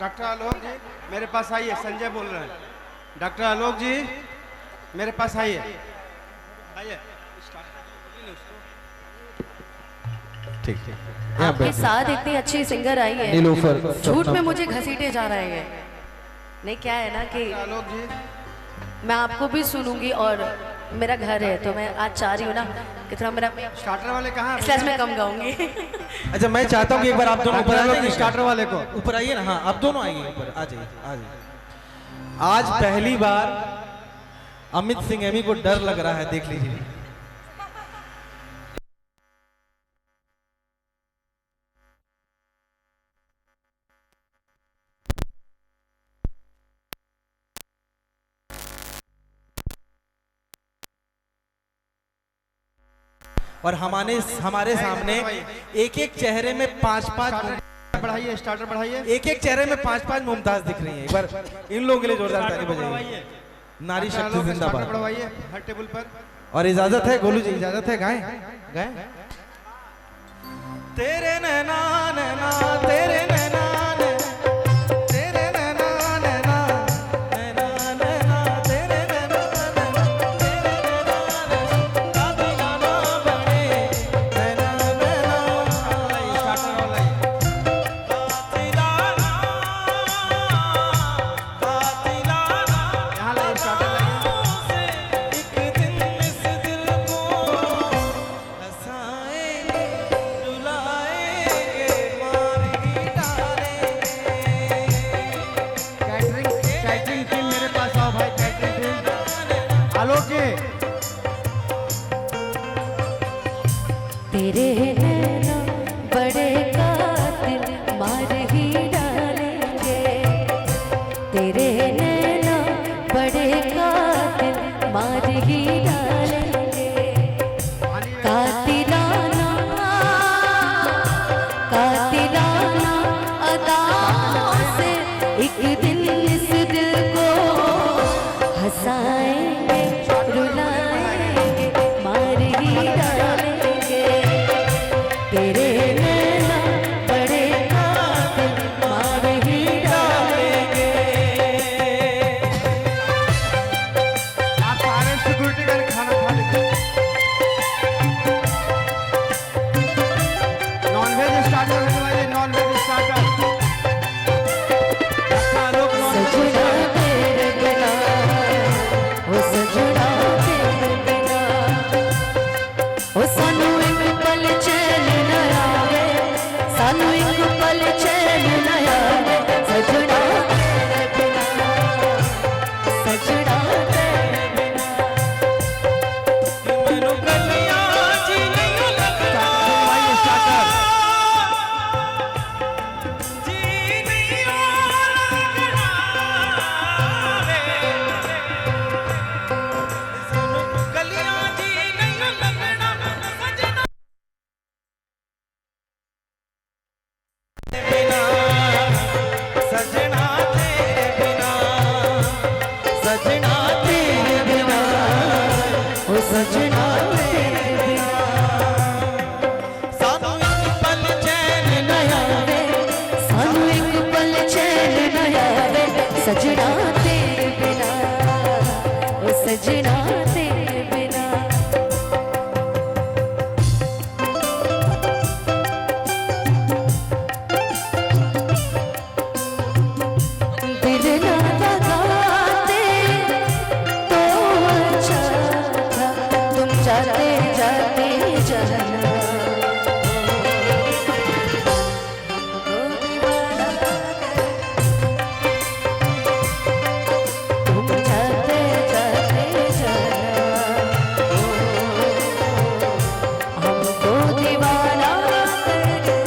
Doctor आलोक जी मेरे पास आइए, संजय बोल रहे हैं। डॉक्टर आलोक जी मेरे पास आइए, आइए। ठीक ठीक। आपके साथ इतनी अच्छी सिंगर आई है, नीलोफर झूठ में मुझे घसीटे जा रहे हैं। नहीं, क्या है ना कि आलोक जी मैं आपको भी सुनूंगी और मेरा घर है तो मैं आज चाह रही हूँ ना कि थोड़ा मेरा स्टार्टर वाले कहाँ हैं? इसलिए आज मैं कम गाऊंगी। अच्छा, मैं चाहता हूँ कि एक बार आप दोनों ऊपर आ जाइए। स्टार्टर वाले को ऊपर आइए ना। हाँ, आप दोनों आइए ऊपर, आ जाइए आ जाइए। आज पहली बार अमित सिंह एमी को डर लग रहा है, देख लीजिए। और हमारे सामने एक एक चेहरे में पांच बढ़ाइए, स्टार्टर बढ़ाइए। एक चेहरे में पांच मुमताज दिख रही हैं। एक बार इन लोगों के लिए जोरदार ताली बजाइए। नारी शक्ति जिंदाबाद। बढ़वाइए हर टेबल पर। और इजाजत है गोलू जी, इजाजत है, गाएं गाएं। तेरे नैना नैना तेरे नैना तेरे नैना नैना नैना नैना तेरे नैना का दिलाना बने नैना नैना स्टार्टर वाला ही। यहाँ लाइए, स्टार्टर लाइए। एक दिन इस दिल को हंसाएंगे रुलाएंगे मार ही डालेंगे। कैटरिंग टीम मेरे पास आओ भाई, कैटरिंग टीम। आलोक जी तेरे नैना बड़े कातिल मार ही डालेंगे, तेरे नैना बड़े कातिल मार ही डालेंगे। कातिलाना कातिलाना अदाओं से एक दिन इस दिल को हंसाएंगे रुलाएंगे मार ही डालेंगे। तेरे नैना बड़े कातिल मार ही डालेंगे। आप सारे सिक्योरिटी गार्ड खाना खा लीजिए। नॉनवेज स्टार्टर बनवाइए, नॉनवेज स्टार्टर। सजना तेरे बिना ओ सजना तेरे बिना ओ सानू एक पल चैन न आवे, सानू एक पल चैन न आवे। सजना तेरे बिना सजना तेरे बिना मैनू गलियां जी नहीं लगता स्टार्टर जी नहीं लगना वे। सानू गलियां जी नहीं लगना सजना बिना सजना तेरे बिना सजना तेरे बिना ओ सजना तेरे बिना सानू एक पल चैन न आवे, सानू एक पल चैन न आवे। सजना तेरे बिना ओ सजना तेरे बिना दिल ना लगाते तो अच्छा था, तुम जाते जाते जाना। तुम जाते जाते जाना, हमको दीवाना कर गए।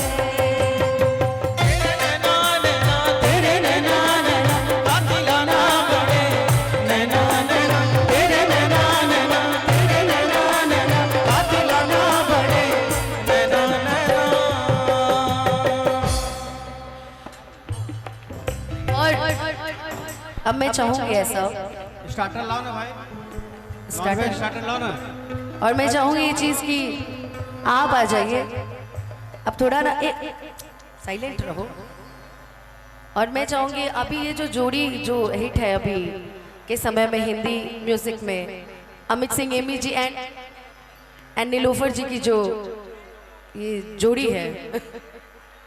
नैना नैना तेरे नैना नैना कातिलाना बड़े नैना नैना तेरे नैना नैना तेरे नैना नैना कातिलाना बड़े नैना नैना। और अब मैं चाहूंगी ऐसा स्टार्टर लाओ ना भाई, स्टार्टर, स्टार्टर लाओ ना। और मैं चाहूंगी ये चीज की आप आ जाइए। अब थोड़ा ना साइलेंट रहो और मैं चाहूंगी अभी ये जो जोड़ी जो हिट है अभी के समय में हिंदी म्यूजिक में, अमित सिंह एमी जी एंड नीलोफर जी की जो ये जोड़ी है